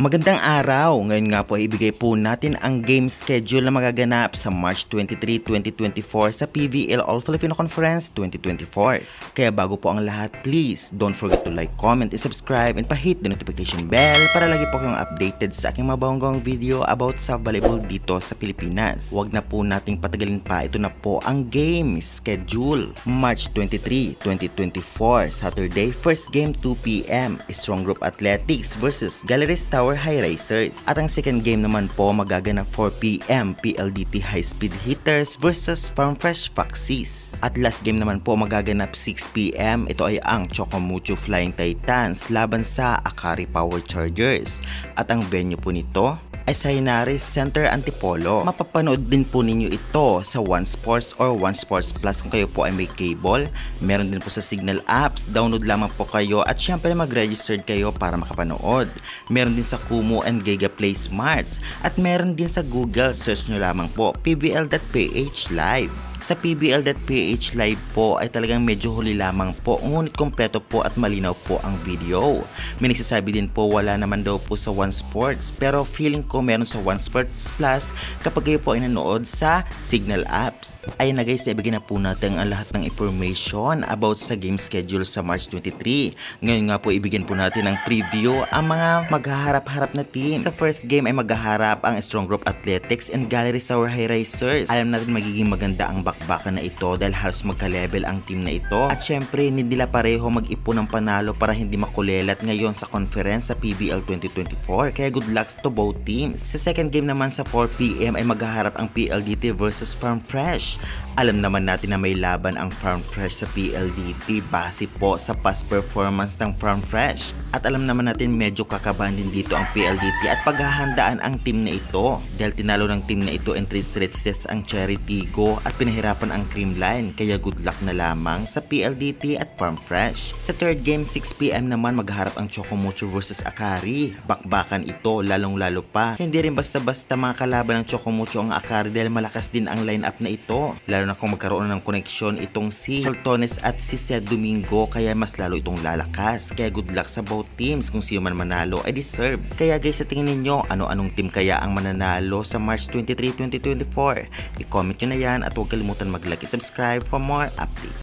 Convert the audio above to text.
Magandang araw! Ngayon nga po ay ibigay po natin ang game schedule na magaganap sa March 23, 2024 sa PVL All Filipino Conference 2024. Kaya bago po ang lahat, please don't forget to like, comment, and subscribe and pa-hit the notification bell para lagi po kayong updated sa aking mabawang video about sa volleyball dito sa Pilipinas. Huwag na po nating patagalin pa, ito na po ang game schedule. March 23, 2024, Saturday, first game 2 PM, Strong Group Athletics versus Galleries Tower High Racers. At ang second game naman po magaganap 4 PM, PLDT High Speed Hitters versus Farm Fresh Foxies. At last game naman po magaganap 6 PM, ito ay ang Chocomucho Flying Titans laban sa Akari Power Chargers. At ang venue po nito ay sa Henares Center Antipolo. Mapapanood din po ninyo ito sa One Sports or One Sports Plus kung kayo po ay may cable. Meron din po sa Signal Apps, download lamang po kayo at syempre mag-registered kayo para makapanood. Meron din sa Kumu and Giga Play Smarts at meron din sa Google, search nyo lamang po pbl.ph live. Sa pbl.ph live po ay talagang medyo huli lamang po, ngunit kompleto po at malinaw po ang video. May nagsasabi din po wala naman daw po sa One Sports, pero feeling ko meron sa One Sports Plus kapag kayo po ay nanood sa Signal Apps. Ayun na guys, ibigay na po natin ang lahat ng information about sa game schedule sa March 23. Ngayon nga po ibigyan po natin ng preview ang mga maghaharap-harap na team. Sa first game ay maghaharap ang Strong Group Athletics and Galleries Tower High Racers. Alam natin magiging maganda ang bakbakan na ito dahil halos magka-level ang team na ito. At syempre hindi nila pareho mag-ipon ng panalo para hindi makulelat ngayon sa conference sa PVL 2024. Kaya good luck to both teams. Sa second game naman sa 4 PM ay maghaharap ang PLDT versus Farm Fresh. Alam naman natin na may laban ang Farm Fresh sa PLDT base po sa past performance ng Farm Fresh. At alam naman natin medyo kakabahan din dito ang PLDT at paghahandaan ang team na ito dahil tinalo ng team na ito in 3 straight sets ang Cherry Tigo at pinahirapan ang Creamline, kaya good luck na lamang sa PLDT at Farm Fresh. Sa third game 6 PM naman magharap ang Chocomucho versus Akari. Bakbakan ito lalong lalo pa. Hindi rin basta-basta mga kalaban ng Chocomucho ang Akari dahil malakas din ang lineup na ito. Lalo na kung magkaroon ng koneksyon itong si Soltones at si Seth Domingo, kaya mas lalo itong lalakas. Kaya good luck sa both teams, kung sino man manalo ay deserve. Kaya guys, sa tingin ninyo ano-anong team kaya ang mananalo sa March 23, 2024? I-comment nyo na yan at huwag kalimutan mag-like and subscribe for more updates.